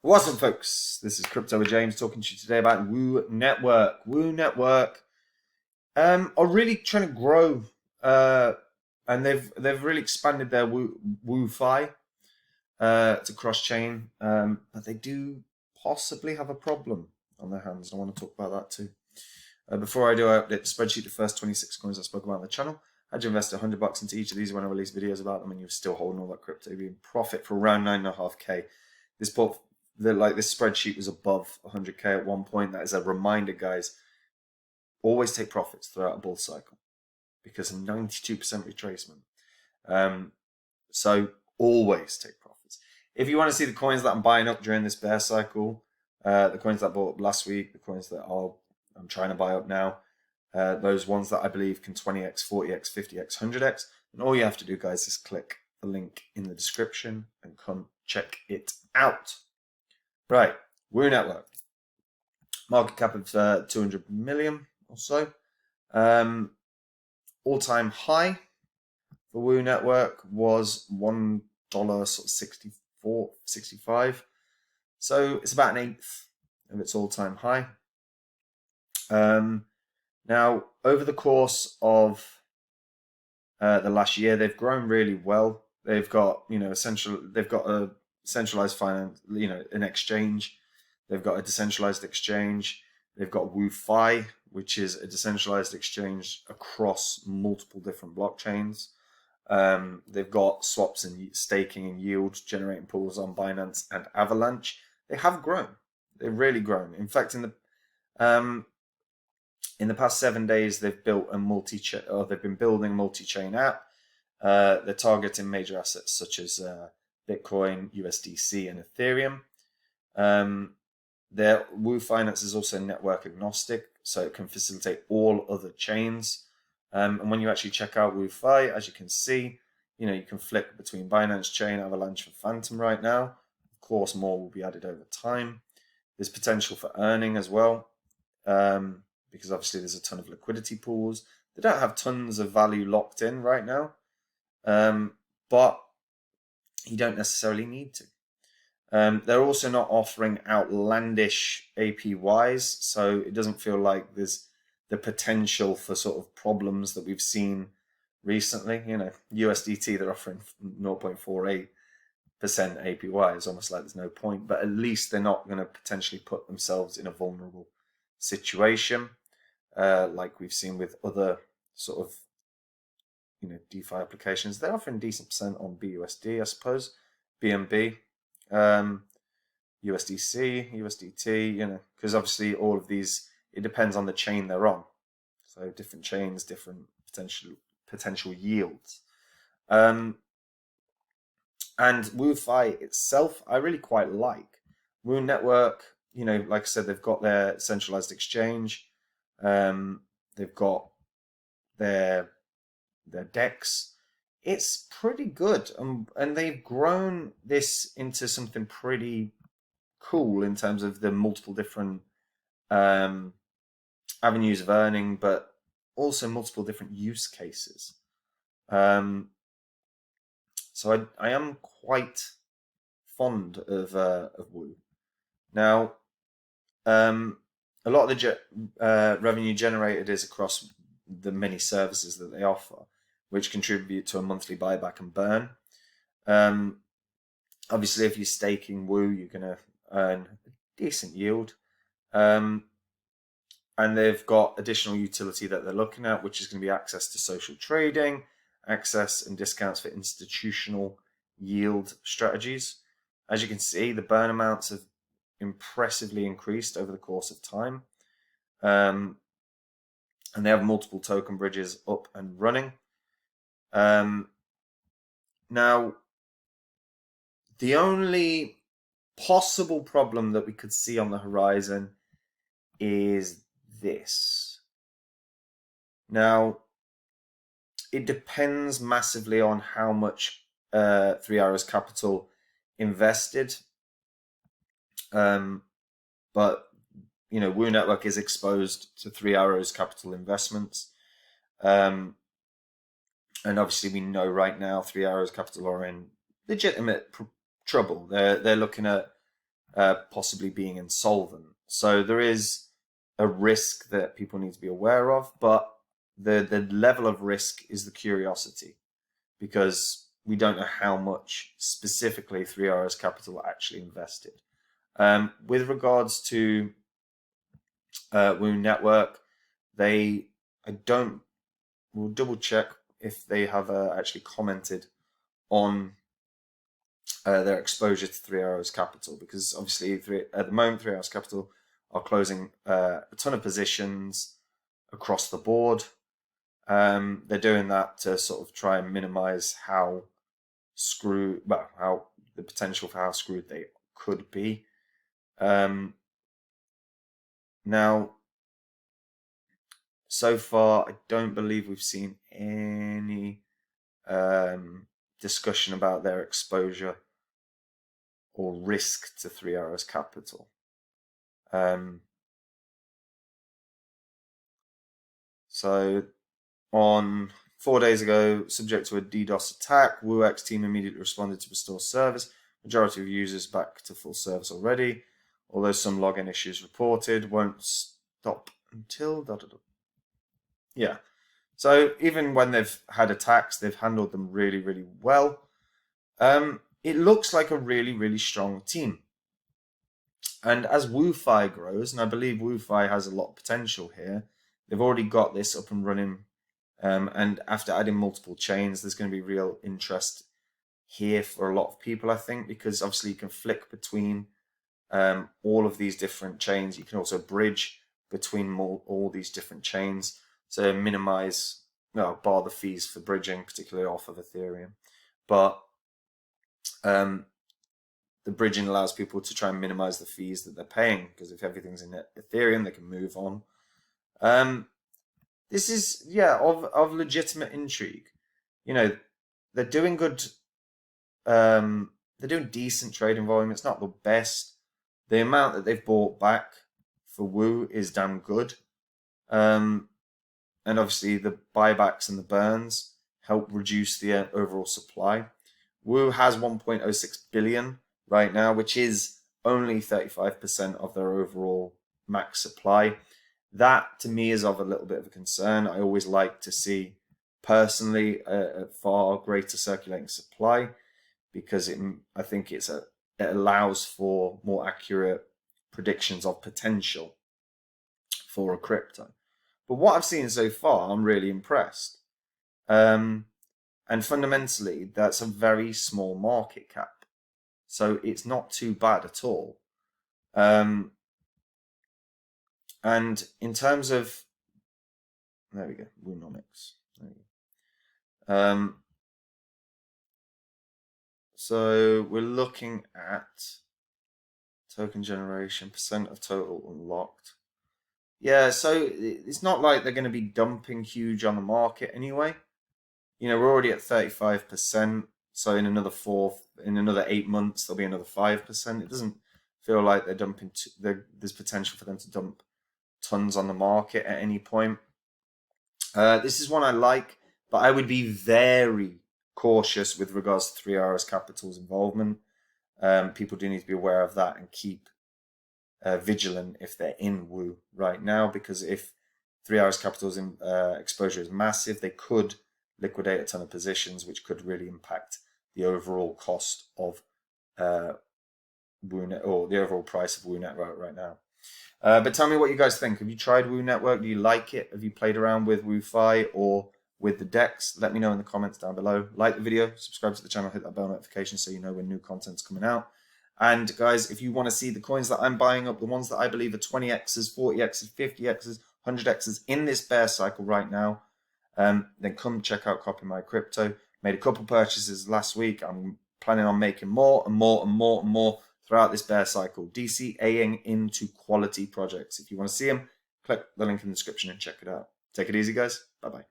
What's up, folks? This is Crypto with James talking to you today about Woo Network. Woo Network are really trying to grow, and they've really expanded their Woo-Fi to cross chain, but they do possibly have a problem on their hands. I want to talk about that too. Before I do, I update the spreadsheet. The first 26 coins I spoke about on the channel. I had you invest $100 into each of these when I release videos about them, and you're still holding all that crypto. You're in profit for around 9.5K. This this spreadsheet was above 100K at one point. That is a reminder, guys. Always take profits throughout a bull cycle because of 92% retracement. So always take profits. If you want to see the coins that I'm buying up during this bear cycle, the coins that I bought up last week, the coins that I'm trying to buy up now, those ones that I believe can 20x, 40x, 50x, 100x, and all you have to do, guys, is click the link in the description and come check it out. Right, Woo Network. Market cap of 200 million or so. All-time high for Woo Network was $1 sort of 64, 65. So it's about an eighth of its all-time high. Now, over the course of the last year, they've grown really well. They've got, they've got a centralized finance, an exchange. They've got a decentralized exchange. They've got Woo-Fi, which is a decentralized exchange across multiple different blockchains. They've got swaps and staking and yield generating pools on Binance and Avalanche. They have grown. They've really grown. In fact, in the past 7 days, they've built a they've been building a multi-chain app. They're targeting major assets such as Bitcoin, USDC, and Ethereum. Their Woo Finance is also network agnostic, so it can facilitate all other chains. And when you actually check out Woo-Fi, as you can see, you can flick between Binance Chain, Avalanche, and Phantom right now. Of course, more will be added over time. There's potential for earning as well, because obviously there's a ton of liquidity pools. They don't have tons of value locked in right now, but you don't necessarily need to. They're also not offering outlandish APYs, so it doesn't feel like there's the potential for sort of problems that we've seen recently. USDT, they're offering 0.48% APY. It's almost like there's no point, but at least they're not going to potentially put themselves in a vulnerable situation, like we've seen with other sort of DeFi applications. They're offering decent percent on BUSD, I suppose, BNB. USDC, USDT, because obviously all of these, it depends on the chain they're on. So different chains, different potential yields. And Woo-Fi itself, I really quite like. Woo Network, like I said, they've got their centralized exchange. They've got their DEX. It's pretty good, and they've grown this into something pretty cool in terms of the multiple different avenues of earning, but also multiple different use cases. So I am quite fond of Woo. Now, a lot of the revenue generated is across the many services that they offer, which contribute to a monthly buyback and burn. Obviously, if you're staking Woo, you're going to earn a decent yield. And they've got additional utility that they're looking at, which is going to be access to social trading, access and discounts for institutional yield strategies. As you can see, the burn amounts have impressively increased over the course of time. And they have multiple token bridges up and running. Now, the only possible problem that we could see on the horizon is this. Now, it depends massively on how much 3 Arrows Capital invested. But Woo Network is exposed to 3 Arrows Capital investments. And obviously we know right now 3 Arrows Capital are in legitimate trouble. They're looking at possibly being insolvent. So there is a risk that people need to be aware of, but the level of risk is the curiosity, because we don't know how much specifically 3RS Capital actually invested. With regards to Woo Network, we'll double check if they have actually commented on their exposure to 3RS Capital, because obviously at the moment 3RS Capital are closing a ton of positions across the board. They're doing that to sort of try and minimize how the potential for how screwed they could be. Now, so far, I don't believe we've seen any discussion about their exposure or risk to 3RS Capital. So on 4 days ago, subject to a DDoS attack, WooX team immediately responded to restore service. Majority of users back to full service already, although some login issues reported won't stop until Yeah. So even when they've had attacks, they've handled them really, really well. It looks like a really, really strong team. And as WooFi grows, and I believe WooFi has a lot of potential here, they've already got this up and running. And after adding multiple chains, there's going to be real interest here for a lot of people, I think, because obviously you can flick between all of these different chains. You can also bridge between all these different chains to minimize, bar the fees for bridging, particularly off of Ethereum. But the bridging allows people to try and minimize the fees that they're paying, because if everything's in Ethereum, they can move on. This is, of legitimate intrigue. They're doing good. They're doing decent trading volume. It's not the best. The amount that they've bought back for Woo is damn good. And obviously the buybacks and the burns help reduce the overall supply. Woo has 1.06 billion right now, which is only 35% of their overall max supply. That to me is of a little bit of a concern. I always like to see personally a far greater circulating supply, because I think it allows for more accurate predictions of potential for a crypto. But what I've seen so far, I'm really impressed. And fundamentally, that's a very small market cap. So it's not too bad at all. And in terms of, there we go, Tokenomics. There we go. So we're looking at token generation, percent of total unlocked. Yeah, so it's not like they're going to be dumping huge on the market anyway. We're already at 35%. So in another 8 months, there'll be another 5%. It doesn't feel like they're dumping. There's potential for them to dump tons on the market at any point. This is one I like, but I would be very cautious with regards to 3RS Capital's involvement. People do need to be aware of that and keep vigilant if they're in Woo right now, because if 3RS Capital's exposure is massive, they could liquidate a ton of positions, which could really impact the overall cost of WooNet, or the overall price of Woo Network right now. But tell me what you guys think. Have you tried Woo Network? Do you like it? Have you played around with WooFi or with the DEX? Let me know in the comments down below. Like the video, subscribe to the channel, hit that bell notification so you know when new content's coming out. And guys, if you want to see the coins that I'm buying up, the ones that I believe are 20x's, 40x's, 50x's, 100x's in this bear cycle right now, then come check out Copy My Crypto. Made a couple purchases last week. I'm planning on making more and more and more and more throughout this bear cycle, DCAing into quality projects. If you want to see them, click the link in the description and check it out. Take it easy, guys. Bye-bye.